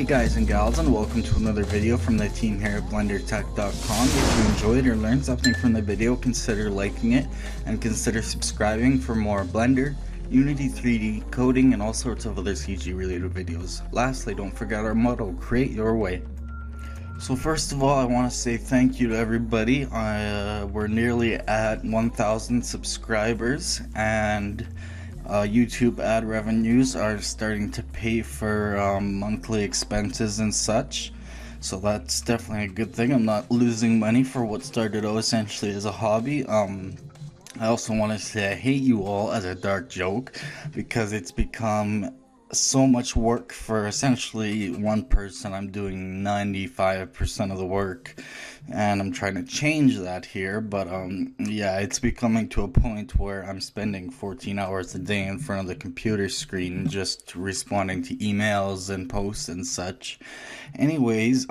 guys and gals, and welcome to another video from the team here at BlenderTek.com. If you enjoyed or learned something from the video, consider liking it and consider subscribing for more Blender, Unity 3D, coding, and all sorts of other CG related videos. Lastly, don't forget our motto, create your way. So first of all, I want to say thank you to everybody. We're nearly at 1,000 subscribers, and YouTube ad revenues are starting to pay for monthly expenses and such, so that's definitely a good thing. I'm not losing money for what started out essentially as a hobby. I also want to say I hate you all as a dark joke, because it's become so much work for essentially one person. I'm doing 95% of the work, and I'm trying to change that here, but yeah, it's becoming to a point where I'm spending 14 hours a day in front of the computer screen just responding to emails and posts and such. Anyways,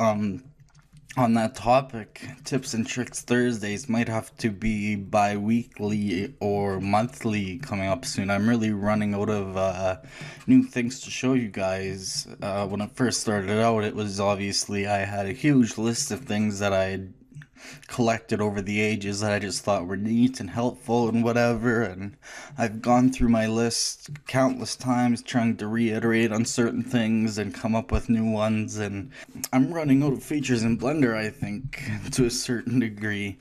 on that topic, Tips and Tricks Thursdays might have to be bi-weekly or monthly coming up soon. I'm really running out of new things to show you guys. When I first started out, it was obviously I had a huge list of things that I had collected over the ages that I just thought were neat and helpful and whatever, and I've gone through my list countless times trying to reiterate on certain things and come up with new ones, and I'm running out of features in Blender, I think, to a certain degree.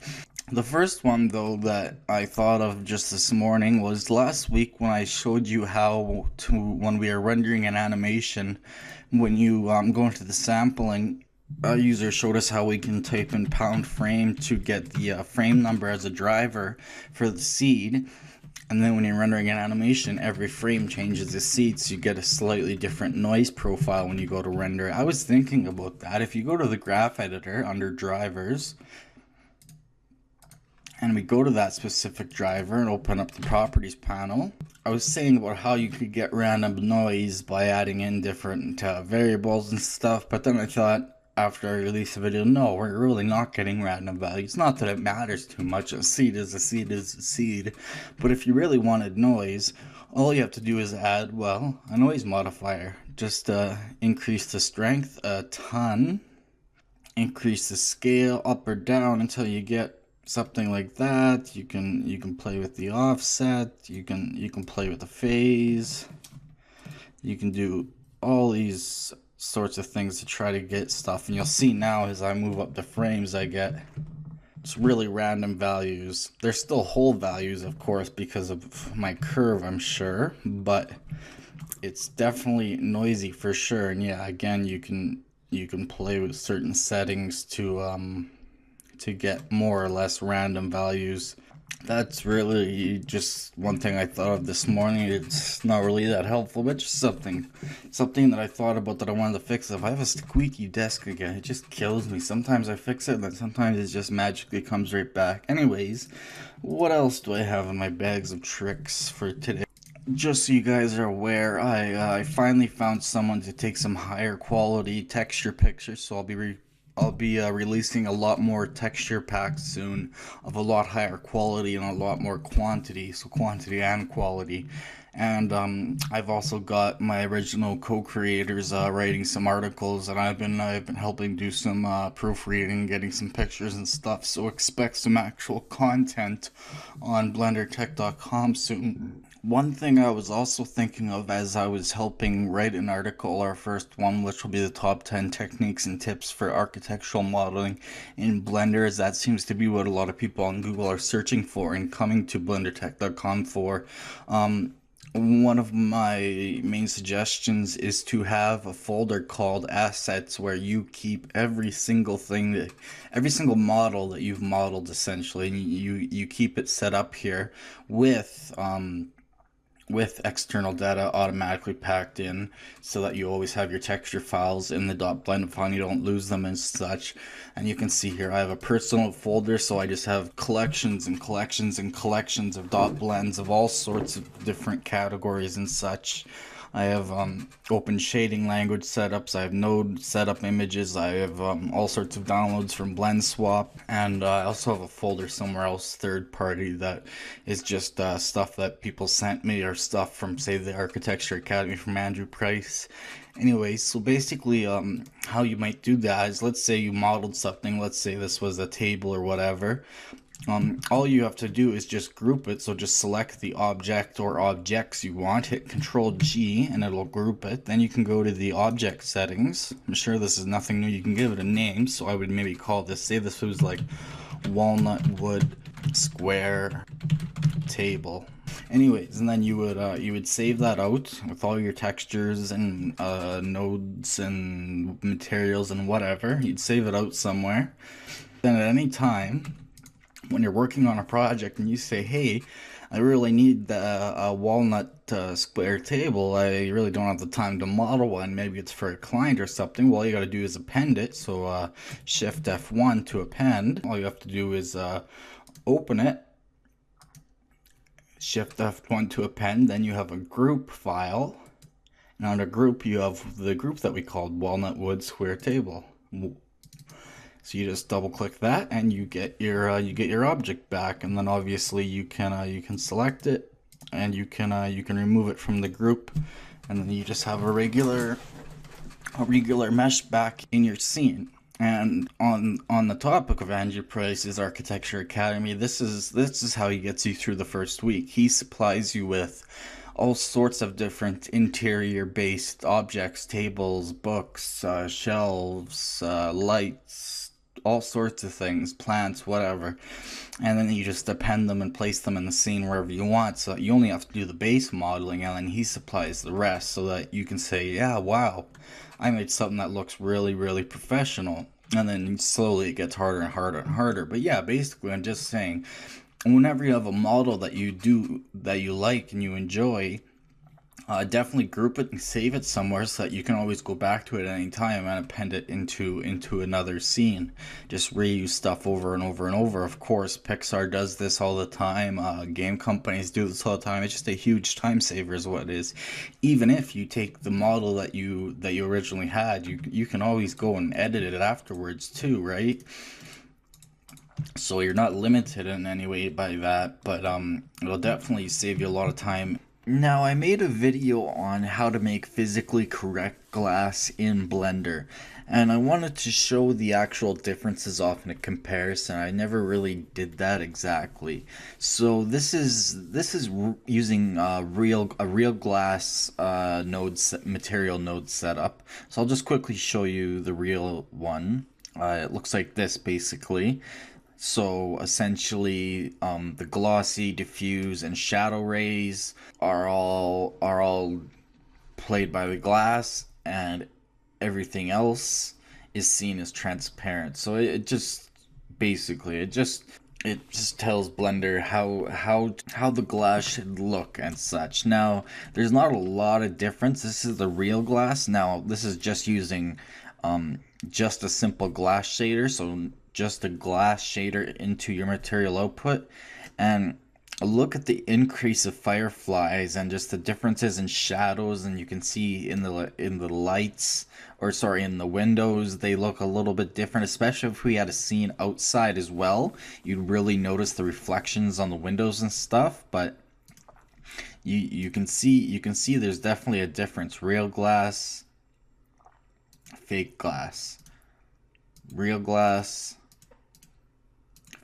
The first one, though, that I thought of just this morning was last week when I showed you how to, when we are rendering an animation, when you go into the sampling, our user showed us how we can type in pound frame to get the frame number as a driver for the seed, and then when you're rendering an animation, every frame changes the seed, so you get a slightly different noise profile when you go to render. I was thinking about that. If you go to the graph editor under drivers, and we go to that specific driver and open up the properties panel, I was saying about how you could get random noise by adding in different variables and stuff, but then I thought, after I released the video, no, we're really not getting random values. Not that it matters too much. A seed is a seed is a seed. But if you really wanted noise, all you have to do is add, well, a noise modifier. Just increase the strength a ton, increase the scale up or down until you get something like that. You can play with the offset. You can play with the phase. You can do all these sorts of things to try to get stuff, and you'll see now as I move up the frames, I get just really random values. They're still whole values, of course, because of my curve, I'm sure, but it's definitely noisy for sure. And yeah, again, you can play with certain settings to get more or less random values. That's really just one thing I thought of this morning. It's not really that helpful, but just something that I thought about that I wanted to fix. If I have a squeaky desk again, it just kills me. Sometimes I fix it, and then sometimes it just magically comes right back. Anyways, what else do I have in my bags of tricks for today? Just so you guys are aware, I finally found someone to take some higher quality texture pictures, so I'll be releasing a lot more texture packs soon of a lot higher quality and a lot more quantity, so quantity and quality. And I've also got my original co-creators writing some articles, and I've been helping do some proofreading, getting some pictures and stuff, so expect some actual content on BlenderTek.com soon. One thing I was also thinking of as I was helping write an article, our first one, which will be the top 10 techniques and tips for architectural modeling in Blender, as that seems to be what a lot of people on Google are searching for and coming to BlenderTek.com for. One of my main suggestions is to have a folder called assets, where you keep every single model that you've modeled, essentially, and you keep it set up here with external data automatically packed in, so that you always have your texture files in the .blend file and you don't lose them and such. And you can see here I have a personal folder, so I just have collections and collections and collections of .blends of all sorts of different categories and such. I have open shading language setups, I have node setup images, I have all sorts of downloads from Blend Swap, and I also have a folder somewhere else, third party, that is just stuff that people sent me, or stuff from, say, the Architecture Academy from Andrew Price. Anyway, so basically, how you might do that is, let's say you modeled something, let's say this was a table or whatever. All you have to do is just group it. So just select the object or objects you want, hit Control G, and it'll group it. Then you can go to the object settings. I'm sure this is nothing new. You can give it a name. So I would maybe call this, say this was like walnut wood square table. Anyways, and then you would save that out with all your textures and nodes and materials and whatever. You'd save it out somewhere. Then at any time when you're working on a project and you say, hey, I really need a walnut square table, I really don't have the time to model one, maybe it's for a client or something, well, all you got to do is append it. So Shift F1 to append. All you have to do is open it, Shift F1 to append, then you have a group file, and under group you have the group that we called walnut wood square table. So you just double click that and you get your object back, and then obviously you can select it and you can remove it from the group, and then you just have a regular mesh back in your scene. And on the topic of Andrew Price's Architecture Academy, this is how he gets you through the first week. He supplies you with all sorts of different interior based objects, tables, books, shelves, lights, all sorts of things, plants, whatever, and then you just append them and place them in the scene wherever you want. So you only have to do the base modeling, and then he supplies the rest, so that you can say, yeah, wow, I made something that looks really, really professional. And then slowly it gets harder and harder and harder. But yeah, basically I'm just saying, whenever you have a model that you like and you enjoy, definitely group it and save it somewhere so that you can always go back to it at any time and append it into another scene. Just reuse stuff over and over and over. Of course, Pixar does this all the time. Game companies do this all the time. It's just a huge time saver is what it is. Even if you take the model that you originally had, you can always go and edit it afterwards too, right? So you're not limited in any way by that, but it'll definitely save you a lot of time. Now, I made a video on how to make physically correct glass in Blender, and I wanted to show the actual differences off in a comparison. I never really did that exactly. So this is using a real glass material node setup. So I'll just quickly show you the real one. It looks like this basically. So essentially, the glossy, diffuse, and shadow rays are all played by the glass, and everything else is seen as transparent. So it just basically it just tells Blender how the glass should look and such. Now, there's not a lot of difference. This is the real glass. Now, this is just using just a simple glass shader, so just a glass shader into your material output, and look at the increase of fireflies and just the differences in shadows. And you can see in the lights, or sorry, in the windows, they look a little bit different, especially if we had a scene outside as well. You'd really notice the reflections on the windows and stuff. But you can see there's definitely a difference. Real glass, fake glass, real glass,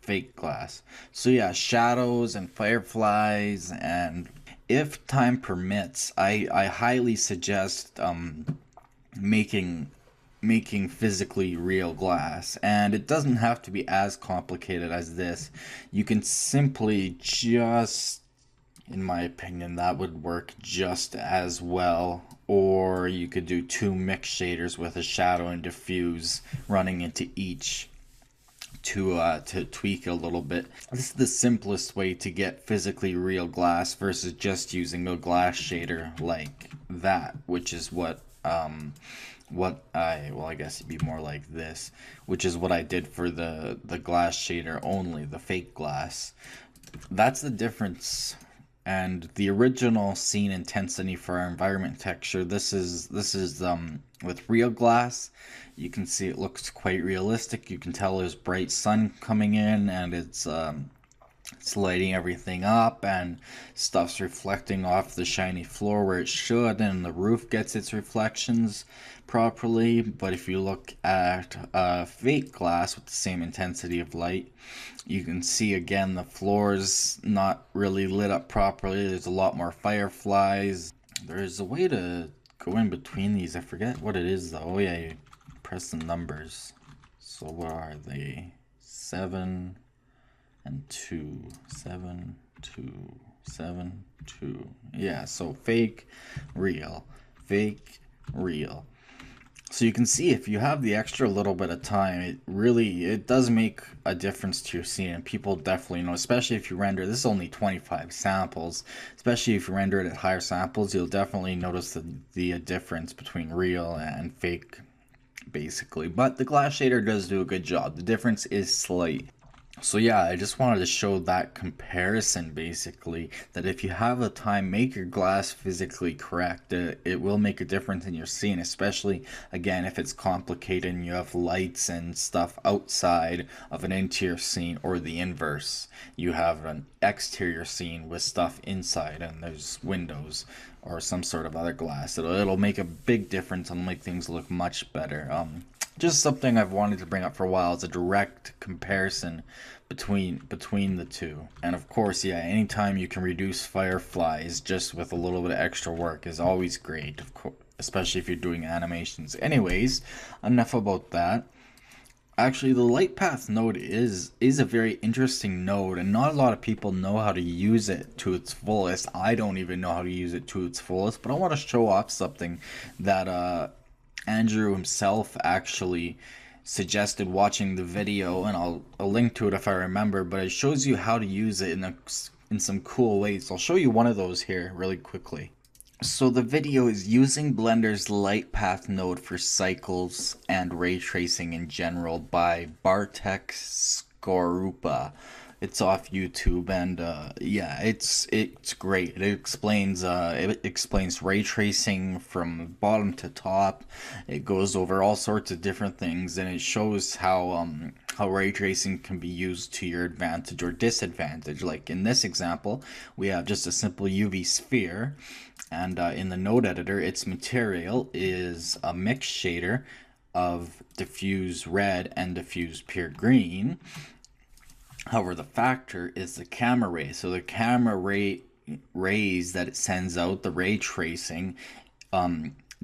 fake glass. So yeah, shadows and fireflies, and if time permits, I highly suggest making physically real glass. And it doesn't have to be as complicated as this. You can simply just, in my opinion, that would work just as well. Or you could do two mix shaders with a shadow and diffuse running into each to tweak it a little bit. This is the simplest way to get physically real glass versus just using a glass shader like that, which is what I guess it'd be more like this, which is what I did for the glass shader only, the fake glass. That's the difference. And the original scene intensity for our environment texture, this is with real glass. You can see it looks quite realistic. You can tell there's bright sun coming in, and it's It's lighting everything up, and stuff's reflecting off the shiny floor where it should, and the roof gets its reflections properly. But if you look at fake glass with the same intensity of light, you can see again the floor's not really lit up properly. There's a lot more fireflies. There's a way to go in between these. I forget what it is though. Oh yeah, you press the numbers. So what are they? 7 and 2, 7, 2, 7, 2. Yeah, so fake, real, fake, real. So you can see if you have the extra little bit of time, it does make a difference to your scene, and people definitely know, especially if you render, this is only 25 samples, especially if you render it at higher samples, you'll definitely notice the difference between real and fake, basically. But the glass shader does do a good job. The difference is slight. So yeah, I just wanted to show that comparison, basically, that if you have the time, make your glass physically correct. It will make a difference in your scene, especially, again, if it's complicated and you have lights and stuff outside of an interior scene, or the inverse. You have an exterior scene with stuff inside and there's windows or some sort of other glass. It'll make a big difference and make things look much better. Just something I've wanted to bring up for a while is a direct comparison between the two. And of course, yeah, anytime you can reduce fireflies just with a little bit of extra work is always great, of course, especially if you're doing animations. Anyways, enough about that. Actually, the light path node is a very interesting node, and not a lot of people know how to use it to its fullest. I don't even know how to use it to its fullest, but I want to show off something that Andrew himself actually suggested watching the video, and I'll link to it if I remember, but it shows you how to use it in some cool ways. I'll show you one of those here really quickly. So the video is using Blender's light path node for cycles and ray tracing in general by BlenderTek Skorupa. It's off YouTube, and yeah, it's great. It explains ray tracing from bottom to top. It goes over all sorts of different things, and it shows how ray tracing can be used to your advantage or disadvantage. Like in this example, we have just a simple UV sphere, and in the node editor, its material is a mix shader of diffuse red and diffuse pure green. However, the factor is the camera ray. So the camera rays that it sends out, the ray tracing,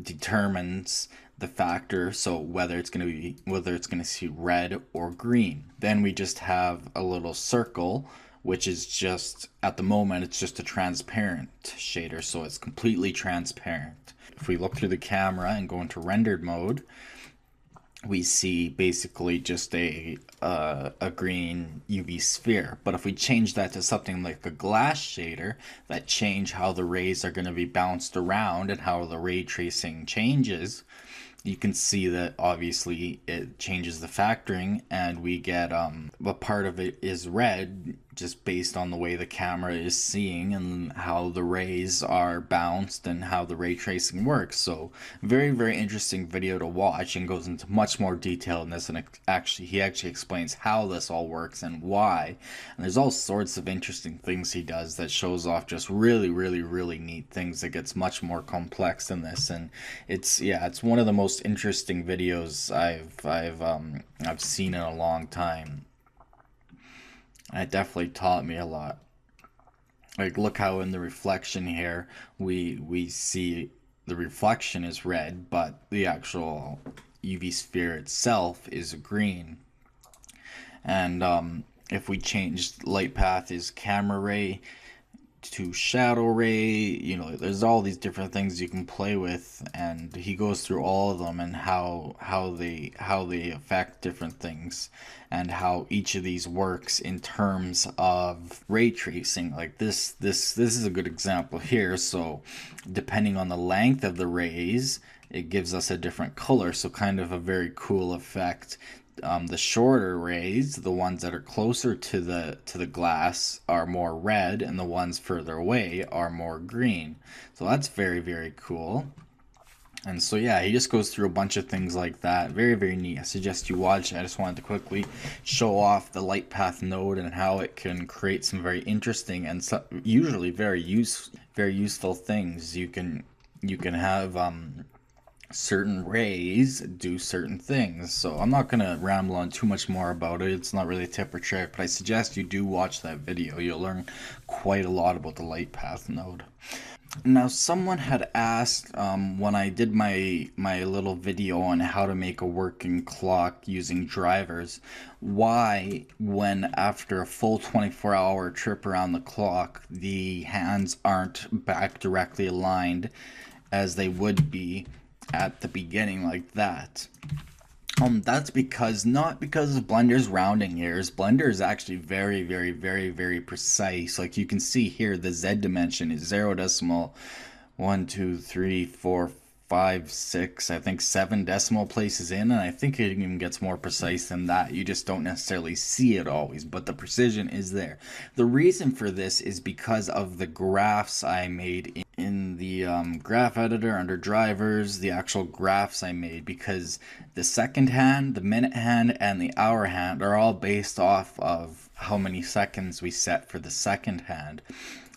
determines the factor. So whether it's going to see red or green. Then we just have a little circle, which is just, at the moment, it's just a transparent shader. So it's completely transparent. If we look through the camera and go into rendered mode, we see basically just a green UV sphere. But if we change that to something like a glass shader, that change how the rays are going to be bounced around and how the ray tracing changes, you can see that obviously it changes the factoring, and we get a part of it is red just based on the way the camera is seeing and how the rays are bounced and how the ray tracing works. So very, very interesting video to watch, and goes into much more detail in this, and he actually explains how this all works and why. And there's all sorts of interesting things he does that shows off just really, really, really neat things that gets much more complex than this. And it's one of the most interesting videos I've seen in a long time. It definitely taught me a lot. Like, look how in the reflection here we see the reflection is red, but the actual UV sphere itself is green. And if we change light path is camera ray to shadow ray, there's all these different things you can play with, and he goes through all of them and how they affect different things, and how each of these works in terms of ray tracing. Like this is a good example here. So depending on the length of the rays, it gives us a different color, so kind of a very cool effect. The shorter rays, the ones that are closer to the glass, are more red, and the ones further away are more green. So that's very, very cool. And so yeah, he just goes through a bunch of things like that. Very, very neat. I suggest you watch. I just wanted to quickly show off the light path node and how it can create some very interesting and usually very useful things. You can have certain rays do certain things. So I'm not going to ramble on too much more about it. It's not really a tip or trick, but I suggest you do watch that video. You'll learn quite a lot about the light path node. Now, someone had asked when I did my little video on how to make a working clock using drivers, why, when after a full 24-hour trip around the clock, the hands aren't back directly aligned as they would be at the beginning like that. That's because, not because of Blender's rounding errors. Blender is actually very, very, very, very precise. Like you can see here, the Z dimension is 0.1, 2, 3, 4, 5, 6, I think 7 decimal places in, and I think it even gets more precise than that. You just don't necessarily see it always, but the precision is there. The reason for this is because of the graphs I made in the graph editor under drivers, the actual graphs I made, because the second hand, the minute hand, and the hour hand are all based off of how many seconds we set for the second hand.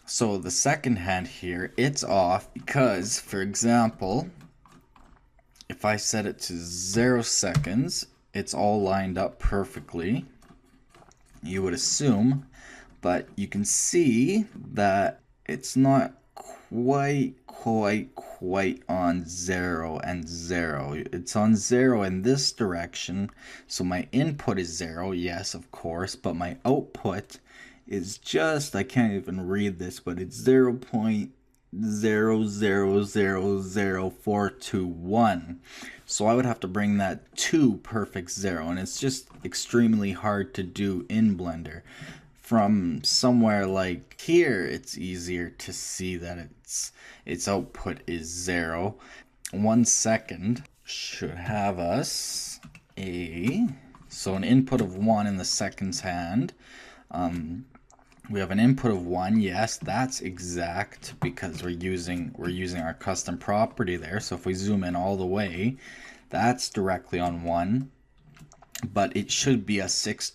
So the second hand here, it's off because, for example, if I set it to 0 seconds, it's all lined up perfectly, you would assume, but you can see that it's not quite on 0 and 0. It's on 0 in this direction, so my input is 0, yes, of course, but my output is just, I can't even read this, but it's 0.0000421. So I would have to bring that to perfect 0, and it's just extremely hard to do in Blender. From somewhere like here, it's easier to see that its output is 0. 1 second should have us an input of 1 in the second's hand. We have an input of 1, yes, that's exact because we're using our custom property there. So if we zoom in all the way, that's directly on 1. But it should be a 6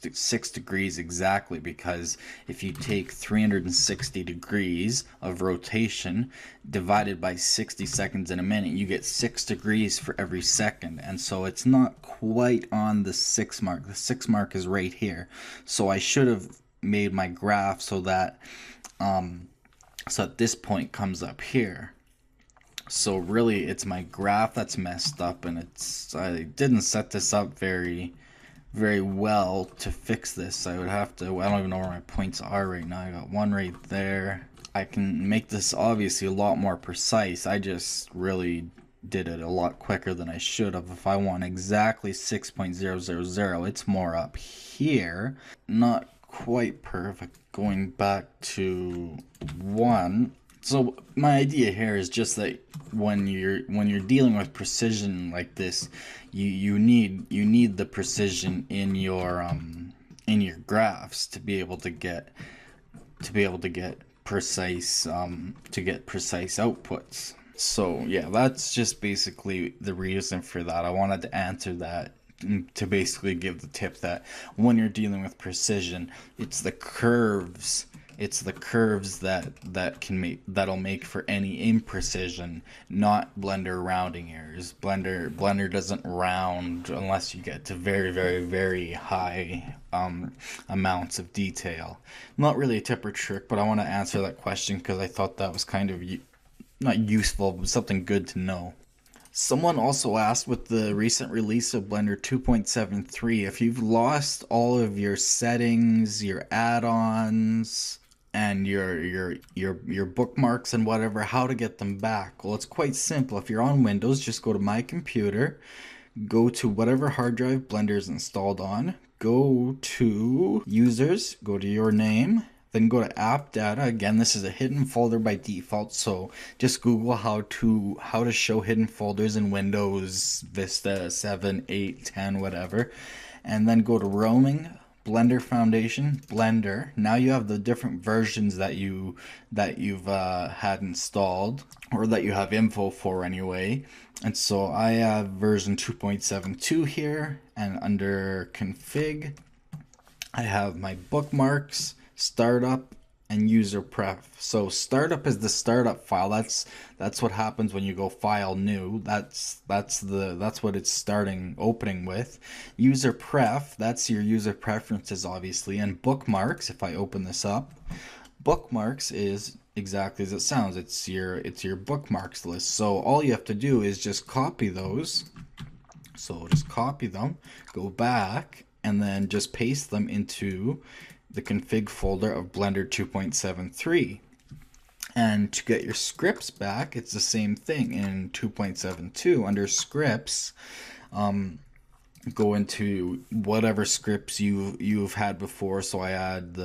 degrees exactly, because if you take 360 degrees of rotation divided by 60 seconds in a minute, you get 6 degrees for every second. And so it's not quite on the 6 mark. The 6 mark is right here. So I should have made my graph so that this point comes up here. So really it's my graph that's messed up, and I didn't set this up very well to fix this. I would have to, I don't even know where my points are right now. I got 1 right there. I can make this obviously a lot more precise. I just really did it a lot quicker than I should have. If I want exactly 6.000, it's more up here. Not quite perfect. Going back to 1. So my idea here is just that when you're dealing with precision like this, you need the precision in your graphs to be able to get precise outputs. So yeah, that's just basically the reason for that. I wanted to answer that, to basically give the tip that when you're dealing with precision, it's the curves that'll make for any imprecision, not Blender rounding errors. Blender doesn't round unless you get to very, very, very high amounts of detail. Not really a tip or trick, but I want to answer that question because I thought that was kind of not useful, but something good to know. Someone also asked, with the recent release of Blender 2.73, if you've lost all of your settings, your add-ons, and your bookmarks and whatever, how to get them back. Well, it's quite simple. If you're on Windows, just go to My Computer, go to whatever hard drive Blender is installed on, go to Users, go to your name, then go to App Data. Again, this is a hidden folder by default, so just Google how to show hidden folders in Windows Vista 7, 8, 10, whatever, and then go to Roaming, Blender Foundation, Blender. Now you have the different versions that you've had installed, or that you have info for anyway. And so I have version 2.72 here, and under config I have my bookmarks, startup, and user pref. So startup is the startup file. That's what happens when you go file new. That's what it's opening with. User pref, that's your user preferences obviously. And bookmarks, if I open this up, bookmarks is exactly as it sounds. It's your bookmarks list. So all you have to do is just copy those. So just copy them, go back, and then just paste them into the config folder of Blender 2.73. And to get your scripts back, it's the same thing in 2.72. Under scripts, go into whatever scripts you've had before. So I had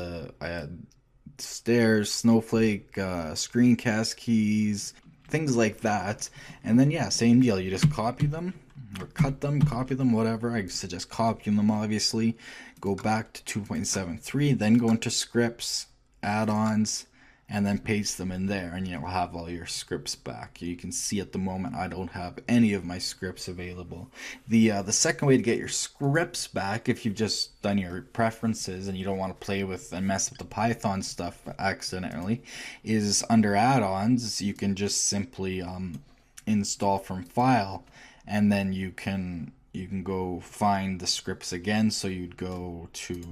stairs, snowflake, screencast keys, things like that. And then yeah, same deal. You just copy them, or cut them, copy them, whatever. I suggest copying them, obviously. Go back to 2.73, then go into scripts, add-ons, and then paste them in there, and you'll have all your scripts back. You can see at the moment I don't have any of my scripts available. The second way to get your scripts back, if you've just done your preferences and you don't want to play with and mess up the Python stuff accidentally, is under add-ons. You can just simply install from file, and then you can go find the scripts again. So you'd go to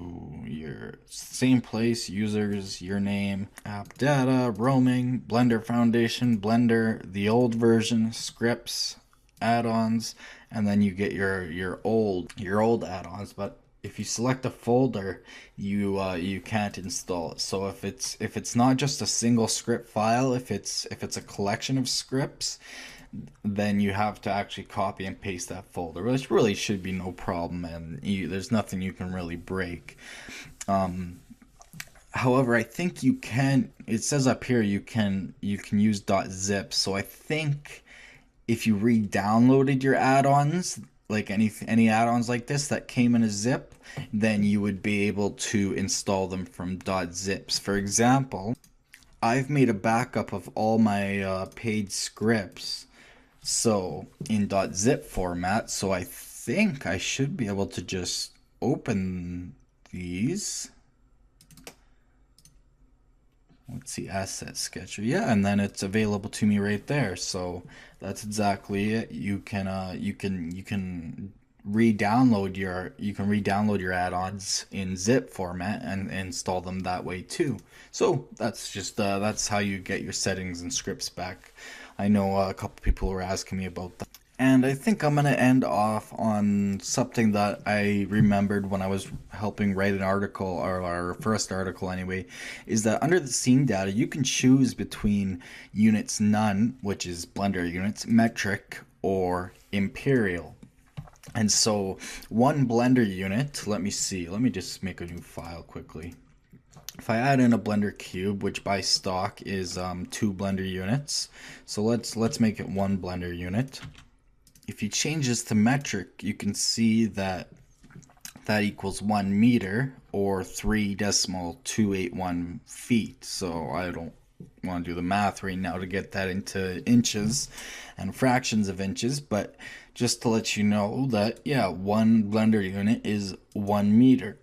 your same place, users, your name, app data, roaming, Blender Foundation, Blender, the old version, scripts, add-ons, and then you get your old add-ons. But if you select a folder, you can't install it. So if it's not just a single script file, if it's a collection of scripts, then you have to actually copy and paste that folder, which really should be no problem, and there's nothing you can really break. However, I think you can. It says up here you can use .zip. So I think if you re-downloaded your add-ons, like any add-ons like this that came in a zip, then you would be able to install them from .zips. For example, I've made a backup of all my paid scripts, so in .zip format. So I think I should be able to just open these. Let's see, asset sketcher. Yeah, and then it's available to me right there. So that's exactly it. You can re-download your add-ons in zip format and install them that way too. So that's just that's how you get your settings and scripts back. I know a couple people were asking me about that. And I think I'm going to end off on something that I remembered when I was helping write an article, or our first article anyway, is that under the scene data, you can choose between units none, which is Blender units, metric, or imperial. And so one Blender unit, let me just make a new file quickly. If I add in a Blender cube, which by stock is 2 Blender units, so let's make it 1 Blender unit. If you change this to metric, you can see that equals 1 meter, or 3.281 feet. So I don't want to do the math right now to get that into inches and fractions of inches, but just to let you know that yeah, 1 Blender unit is 1 meter.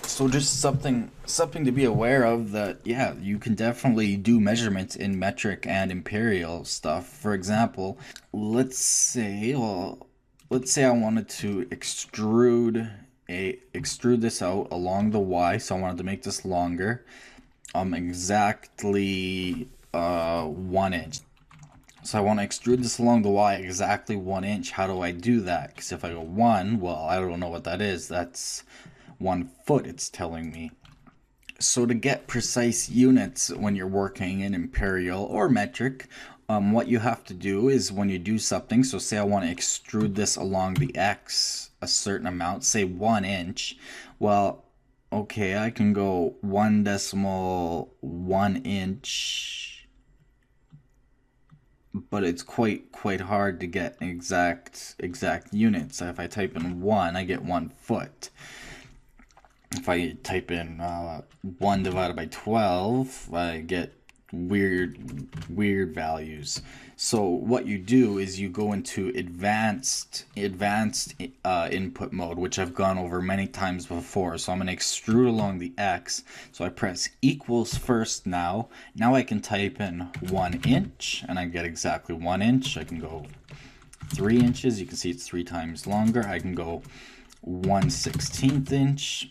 So just something to be aware of, that yeah, you can definitely do measurements in metric and imperial stuff. For example, let's say I wanted to extrude this out along the Y, so I wanted to make this longer, exactly 1 inch. So I want to extrude this along the Y exactly 1 inch. How do I do that? Because if I go 1, well, I don't know what that is. That's 1 foot, it's telling me. So to get precise units when you're working in imperial or metric, what you have to do is when you do something, so say I want to extrude this along the X a certain amount, say 1 inch, well, okay, I can go 1.1 inch but it's quite hard to get exact units. So if I type in 1, I get 1 foot. If I type in 1 divided by 12, I get weird values. So what you do is you go into advanced input mode, which I've gone over many times before. So I'm going to extrude along the X. So I press equals first now. Now I can type in 1 inch and I get exactly 1 inch. I can go 3 inches. You can see it's 3 times longer. I can go 1/16 inch.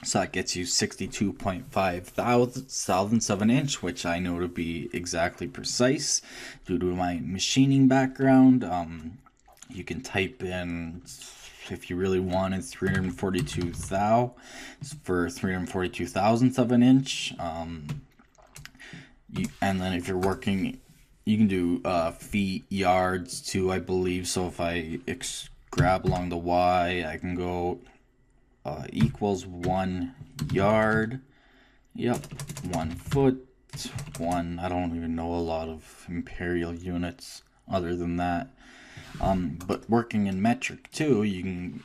So that gets you 62.5 thousandths of an inch, which I know to be exactly precise due to my machining background. You can type in, if you really wanted, 342 thou for 342 thousandths of an inch. And then if you're working, you can do feet, yards too, I believe. So if I grab along the Y, I can go equals 1 yard. Yep, 1 foot. 1. I don't even know a lot of imperial units other than that. But working in metric too, you can.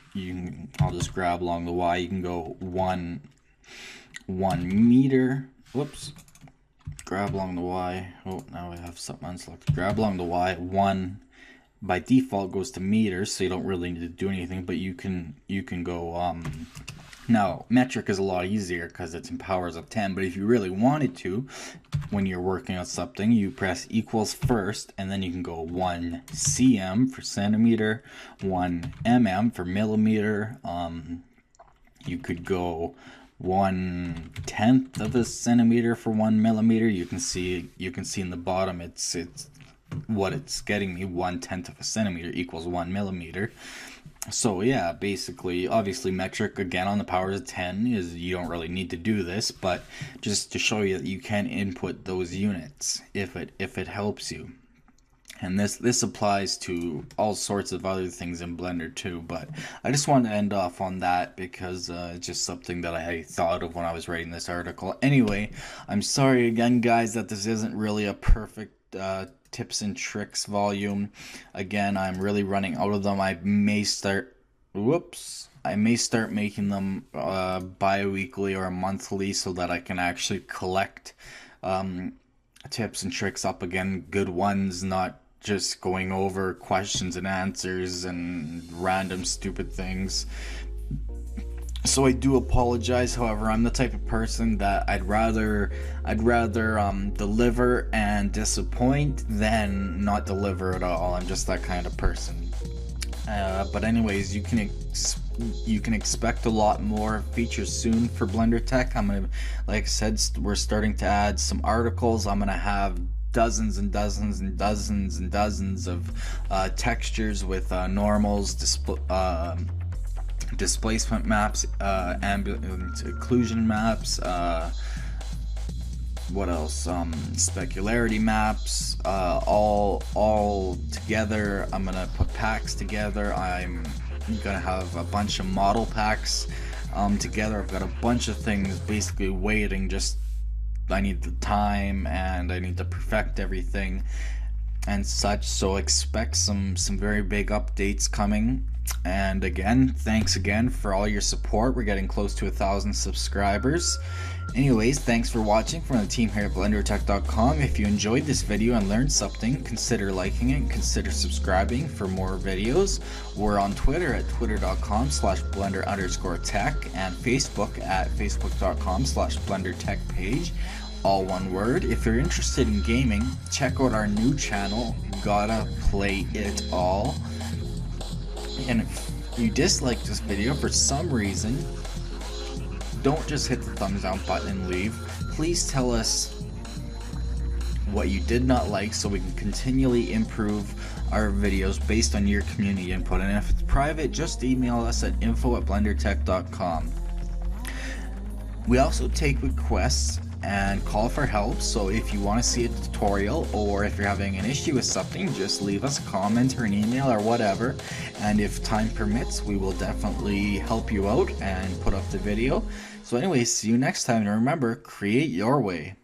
I'll just grab along the Y. You can go 1 meter. Whoops. Grab along the Y. Oh, now I have something unselected. Grab along the Y. 1. By default goes to meters, so you don't really need to do anything, but you can go now metric is a lot easier because it's in powers of 10, but if you really wanted to, when you're working on something, you press equals first, and then you can go 1 cm for centimeter, 1 mm for millimeter. You could go 1/10 of a centimeter for 1 millimeter. You can see in the bottom it's what it's getting me. 1/10 of a centimeter equals 1 millimeter. So yeah, basically, obviously metric again on the powers of 10 is, you don't really need to do this, but just to show you that you can input those units if it helps you. And this applies to all sorts of other things in Blender too, but I just wanted to end off on that because it's just something that I thought of when I was writing this article. Anyway, I'm sorry again, guys, that this isn't really a perfect tips and tricks volume. Again, I'm really running out of them. I may start making them bi-weekly or monthly so that I can actually collect tips and tricks up again, good ones, not just going over questions and answers and random stupid things. So I do apologize. However, I'm the type of person that I'd rather deliver and disappoint than not deliver at all. I'm just that kind of person. But anyways, you can expect a lot more features soon for BlenderTek. I'm gonna, like I said, we're starting to add some articles. I'm gonna have dozens and dozens and dozens and dozens of textures with normals, displacement maps, ambient occlusion maps, what else, specularity maps, all together. I'm gonna put packs together. I'm gonna have a bunch of model packs together. I've got a bunch of things basically waiting, just I need the time and I need to perfect everything and such. So expect some very big updates coming. And again, thanks again for all your support. We're getting close to 1,000 subscribers. Anyways, thanks for watching from the team here at BlenderTek.com. If you enjoyed this video and learned something, consider liking it and consider subscribing for more videos. We're on Twitter at twitter.com/blender_tech and Facebook at facebook.com/BlenderTech page. All one word. If you're interested in gaming, check out our new channel, Gotta Play It All. And if you dislike this video for some reason, don't just hit the thumbs down button and leave. Please tell us what you did not like so we can continually improve our videos based on your community input. And if it's private, just email us at info@blendertech.com. We also take requests and call for help, so if you want to see a tutorial or if you're having an issue with something, just leave us a comment or an email or whatever, and if time permits, we will definitely help you out and put up the video. So anyways, see you next time, and remember, create your way.